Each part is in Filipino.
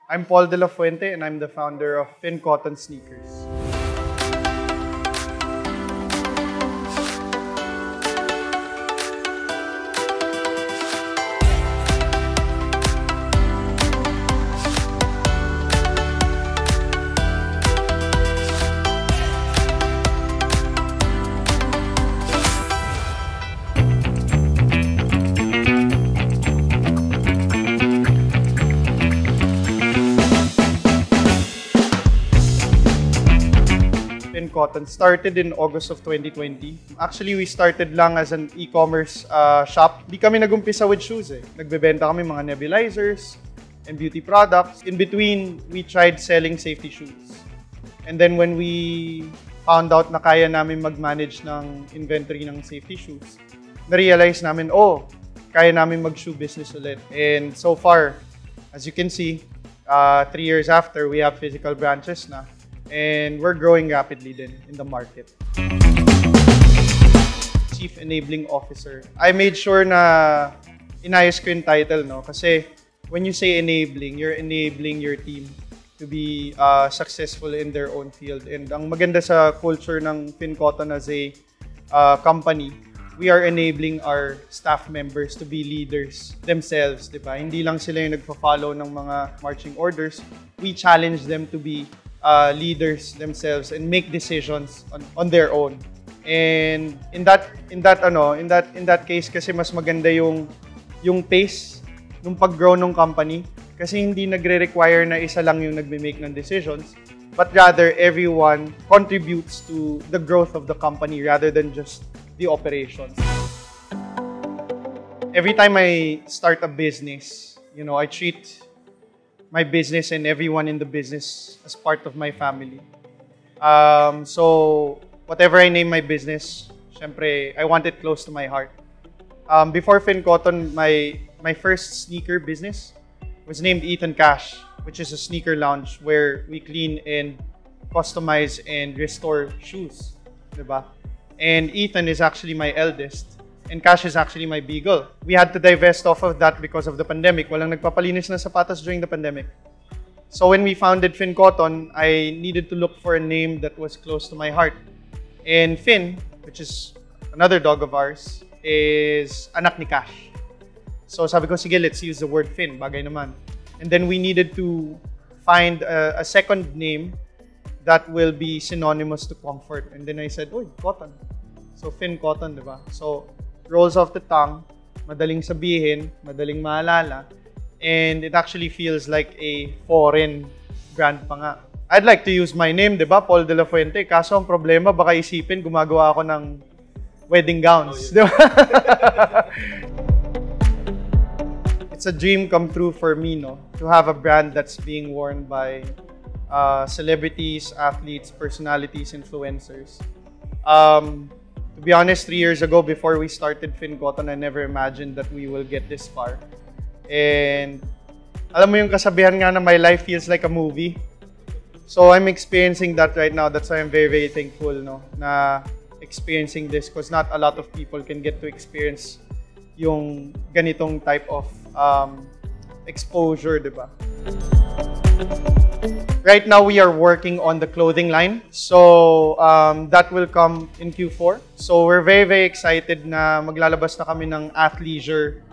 I'm Paul De La Fuente and I'm the founder of Finn Cotton Sneakers. Finn Cotton started in August of 2020. Actually, we started lang as an e-commerce shop. Di kami nagumpisa with shoes eh. Nagbebenta kami mga nebulizers and beauty products. In between, we tried selling safety shoes. And then when we found out na kaya namin mag-manage ng inventory ng safety shoes, na-realize namin, oh, kaya namin mag-shoe business ulit. And so far, as you can see, 3 years after, we have physical branches na. And we're growing rapidly then in the market. Chief Enabling Officer. I made sure na inayos ko yung title, no? Kasi when you say enabling, you're enabling your team to be successful in their own field. And ang maganda sa culture ng Finn Cotton as a company, we are enabling our staff members to be leaders themselves, di ba? Hindi lang sila yung nagpa-follow ng mga marching orders. We challenge them to be leaders themselves and make decisions on their own. And in that case kasi mas maganda yung pace ng pag-grow ng company kasi hindi nagre-require na isa lang yung nagme-make ng decisions, but rather everyone contributes to the growth of the company rather than just the operations. Every time I start a business, I treat my business and everyone in the business as part of my family. So whatever I name my business, syempre, I want it close to my heart. Before Finn Cotton, my first sneaker business was named Ethan Cash, which is a sneaker lounge where we clean and customize and restore shoes, diba? And Ethan is actually my eldest. And Cash is actually my beagle. We had to divest off of that because of the pandemic. Walang nagpapalinis ng sapatos during the pandemic. So when we founded Finn Cotton, I needed to look for a name that was close to my heart. And Finn, which is another dog of ours, is anak ni Cash. So sabi ko, sige, let's use the word Finn. Bagay naman. And then we needed to find a second name that will be synonymous to comfort. And then I said, oh, Cotton. So Finn Cotton, diba? So rolls off the tongue, madaling sabihin, madaling maalala, and it actually feels like a foreign brand pa nga. I'd like to use my name, di ba? Paul De La Fuente. Kaso ang problema, baka isipin, gumagawa ako ng wedding gowns. Oh, yeah. Di ba? It's a dream come true for me, no? To have a brand that's being worn by celebrities, athletes, personalities, influencers. To be honest, 3 years ago, before we started Finn Cotton, I never imagined that we will get this far. And alam mo yung kasabihan nga na my life feels like a movie. So I'm experiencing that right now. That's why I'm very, very thankful, no, na experiencing this because not a lot of people can get to experience yung ganitong type of exposure, diba? Right now, we are working on the clothing line. So, that will come in Q4. So, we're very, very excited na maglalabas na kami ng athleisure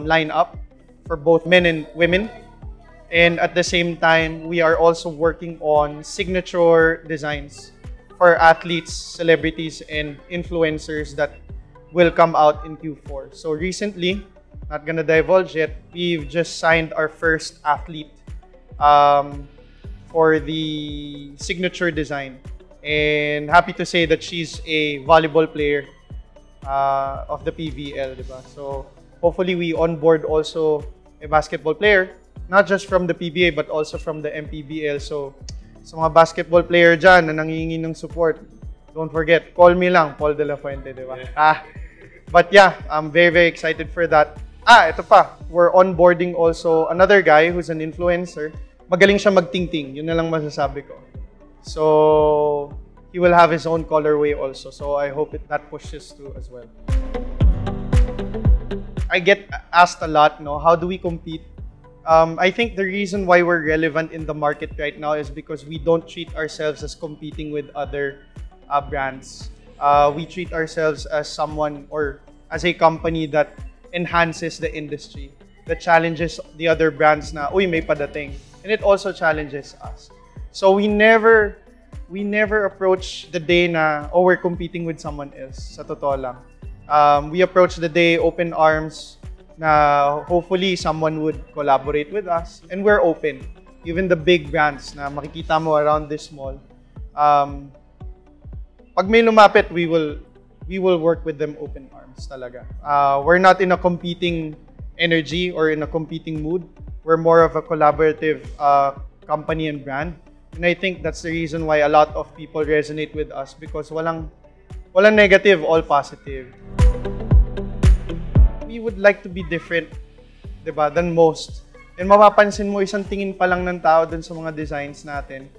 lineup for both men and women. And at the same time, we are also working on signature designs for athletes, celebrities, and influencers that will come out in Q4. So, recently, not gonna divulge yet, we've just signed our first athlete for the signature design. And happy to say that she's a volleyball player of the PVL, diba? So hopefully we onboard also a basketball player, not just from the PBA but also from the MPBL. So sa mga basketball player dyan na nangingi ng support, don't forget, call me lang, Paul De La Fuente, diba? Yeah. But yeah, I'm very, very excited for that. Ito pa, we're onboarding also another guy who's an influencer. Magaling siya magtingting, yun na lang masasabi ko. So, he will have his own colorway also. So, I hope that pushes through as well. I get asked a lot, no, how do we compete I think the reason why we're relevant in the market right now is because we don't treat ourselves as competing with other brands. We treat ourselves as someone or as a company that enhances the industry, that challenges the other brands na, uy, may padating. And it also challenges us. So we never approach the day na, oh, we're competing with someone else. Sa totoo lang. We approach the day open arms na hopefully someone would collaborate with us. And we're open. Even the big brands na makikita mo around this mall. Pag may lumapit, we will work with them open arms talaga. We're not in a competing energy or in a competing mood. We're more of a collaborative company and brand. And I think that's the reason why a lot of people resonate with us because walang negative, all positive. We would like to be different, diba, than most. And mapapansin mo, isang tingin pa lang ng tao dun sa mga designs natin.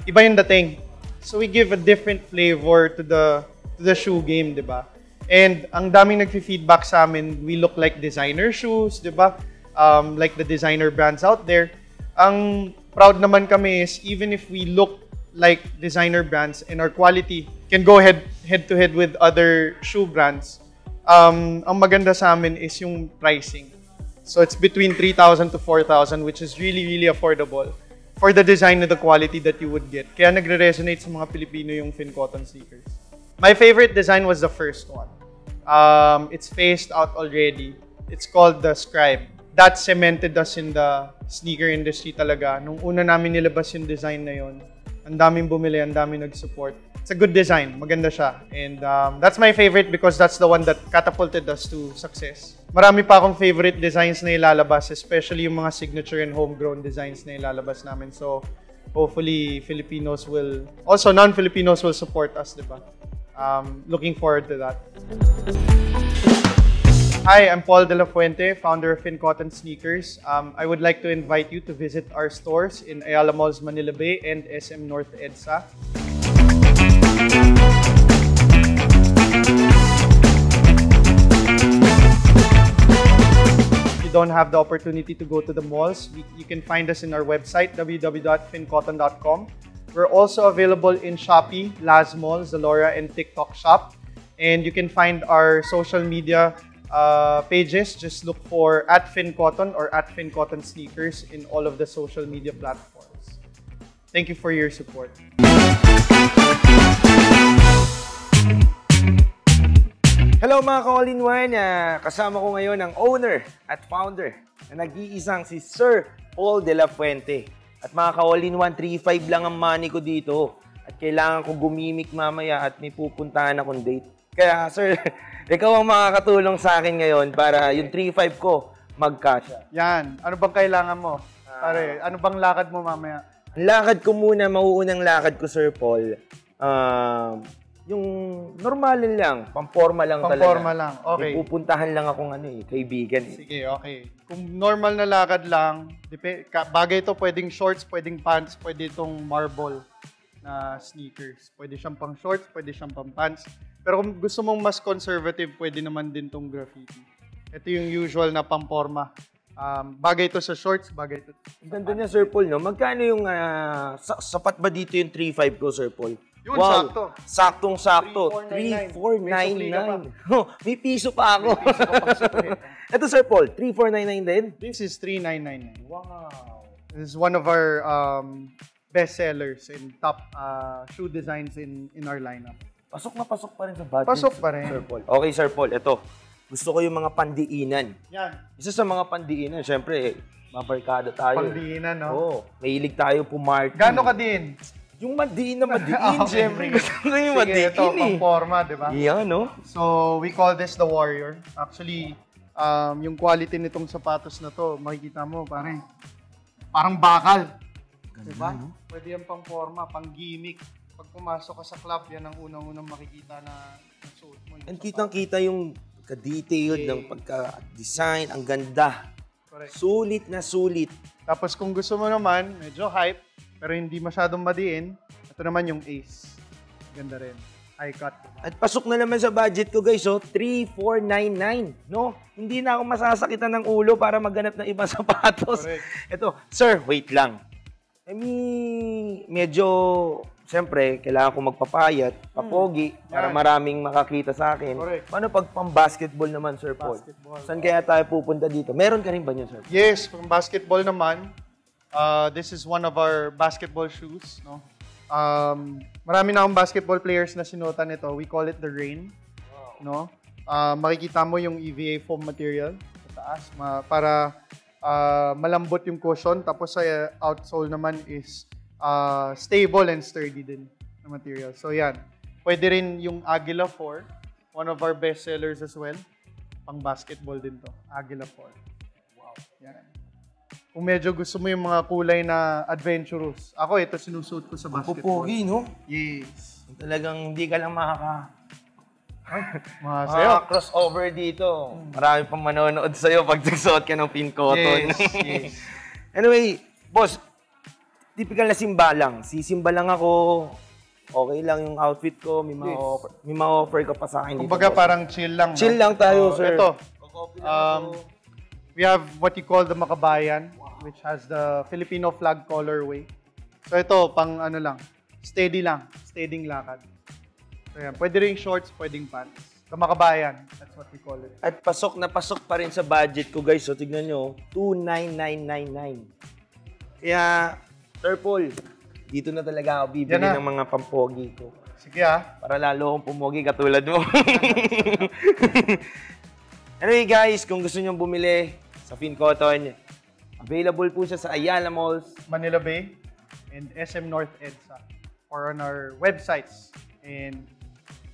Iba yung dating. So we give a different flavor to the shoe game, diba? And ang daming nagfi-feedback sa amin, we look like designer shoes, diba? Like the designer brands out there. Ang proud naman kami is even if we look like designer brands and our quality can go head to head with other shoe brands, ang maganda sa amin is yung pricing. So it's between 3,000 to 4,000, which is really, really affordable for the design and the quality that you would get. Kaya nagre-resonate sa mga Pilipino yung Finn Cotton sneakers. My favorite design was the first one. It's phased out already. It's called the Scribe. That cemented us in the sneaker industry talaga. Nung una namin nilabas yung design na yun, ang daming bumili, ang daming nag-support. It's a good design. Maganda siya. And that's my favorite because that's the one that catapulted us to success. Marami pa akong favorite designs na ilalabas, especially yung mga signature and homegrown designs na ilalabas namin. So, hopefully, Filipinos will, also non-Filipinos will support us, diba? Looking forward to that. Hi, I'm Paul De La Fuente, founder of Finn Cotton Sneakers. I would like to invite you to visit our stores in Ayala Malls, Manila Bay and SM North EDSA. If you don't have the opportunity to go to the malls, you can find us in our website, www.fincotton.com. We're also available in Shopee, Lazmall, Zalora, and TikTok Shop. And you can find our social media pages. Just look for @FinnCotton or @FinnCottonSneakers in all of the social media platforms. Thank you for your support. Hello mga ka-all-in-one! Kasama ko ngayon ang owner at founder na nag-iisang si Sir Paul De La Fuente. At mga ka-all-in-one, 3.5 lang ang money ko dito. At kailangan ko gumimik mamaya at may pupuntahan akong date. Kaya sir, ikaw ang makakatulong sa akin ngayon para yung 3.5 ko mag-cash. Yan. Ano bang kailangan mo? Pare, ano bang lakad mo mamaya? Ang lakad ko muna, mauunang lakad ko Sir Paul. Yung normal lang, pamporma lang talaga. Pamporma lang, okay. May pupuntahan lang akong kaibigan. Sige, okay. Kung normal na lakad lang, bagay ito, pwedeng shorts, pwedeng pants, pwede itong marble na sneakers. Pwede siyang pang shorts, pwede siyang pang pants. Pero kung gusto mong mas conservative, pwede naman din itong graffiti. Ito yung usual na pamporma. Bagay ito sa shorts, bagay ito. Ang ganda niya, Sir Paul, no? Magkano yung, sapat ba dito yung 3.5 ko, Sir Paul? Yun, wow, sakto. Saktong-sakto. 3,499. Oh, may piso pa ako. May piso pa pang ito, Sir Paul, 3,499 din? This is 3,999. Wow. This is one of our best sellers and top shoe designs in our lineup. Pasok na pasok pa rin sa budget. Pasok pa rin. Sir Paul. Okay, Sir Paul, ito. Gusto ko yung mga pandiinan. Yan. Isa sa mga pandiinan, syempre, mabarkada tayo. Pandiinan, no? Oo. Mahilig tayo pumarty. Gano'n ka din? Yung madiin na madiin, Okay. syempre. Gusto ko yung Sige, madiin ito, pang forma, di ba? Yeah, no? So, we call this the Warrior. Actually, yung quality nitong sapatos na to, makikita mo, parang bakal. Diba? No? Pwede yan pang forma, pang gimmick. Pag pumasok ka sa club, yan ang unang-unang makikita na suot mo. And kitang-kita yung ka-detailed ng pagka-design. Ang ganda. Correct. Sulit na sulit. Tapos kung gusto mo naman, medyo hype, pero hindi masyadong madiin, ito naman yung Ace. Ganda rin. high cut. At pasok na naman sa budget ko guys, 3,499, no? Hindi na ako masasakitan ng ulo para maghanap ng ibang sapatos. Correct. Ito, sir, wait lang. Medyo, siyempre, kailangan ko magpapayat, papogi, para maraming makakita sa akin. Correct. Paano pag pang-basketball naman, Sir Paul? Basketball. Saan kaya tayo pupunta dito? Meron ka rin ba niyan, sir? Yes, from basketball naman, this is one of our basketball shoes, no? Marami na akong basketball players na sinuotan nito. We call it the Rain, no? Makikita mo yung EVA foam material sa taas para malambot yung cushion, tapos sa outsole naman is stable and sturdy din na material. So yan, pwede rin yung Aguila 4, one of our best sellers as well. Pang basketball din to, Aguila 4. Wow. Yan. Kung medyo gusto mo yung mga kulay na adventurous, ako ito sinusuot ko sa basketball. Pupogi, no? Yes. Talagang hindi ka lang Masayo. crossover dito. Marami pang manonood sa'yo pag nagsuot ka ng pin cotton. Yes. Anyway, boss, typical na simba lang. Sisimba lang ako. Okay lang yung outfit ko. May mga offer ka pa sa akin dito. Kumbaga boss. parang chill lang. Chill lang tayo, sir. Ito. We have what you call the Makabayan, which has the Filipino flag colorway. So ito, pang ano lang, steady lang, steadying lakad. So yan, pwede rin shorts, pwedeng pants. The Makabayan, that's what we call it. At pasok na pasok pa rin sa budget ko, guys. So, tignan nyo, 29999. Kaya, Sir Paul, dito na talaga ako bibili ng mga pampogi ko. Sige Para lalo akong pumogi katulad mo. Anyway, guys, kung gusto nyo bumili sa Fin Cotton, available po siya sa Ayala Malls, Manila Bay, and SM North EDSA. Or on our websites in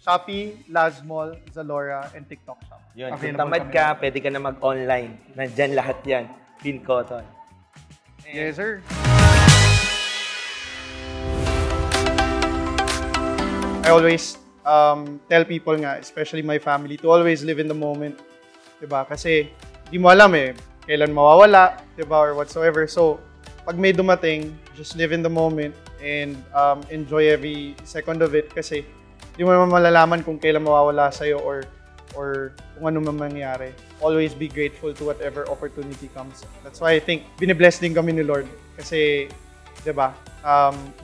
Shopee, Lazmall, Zalora, and TikTok Shop. Yun, kung tamad ka, pwede ka na mag-online. Nandyan lahat yan. Fin Cotton. Yes, sir. I always tell people nga, especially my family, to always live in the moment. Diba? Kasi di mo alam kailan mawawala, diba? Or whatsoever. So, pag may dumating, just live in the moment and enjoy every second of it kasi di mo naman malalaman kung kailan mawawala sa'yo or kung ano man mangyari. Always be grateful to whatever opportunity comes. That's why I think binibless din kami ni Lord. Kasi, di ba,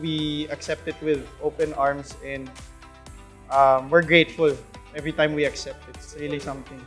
we accept it with open arms and we're grateful every time we accept it. It's really something.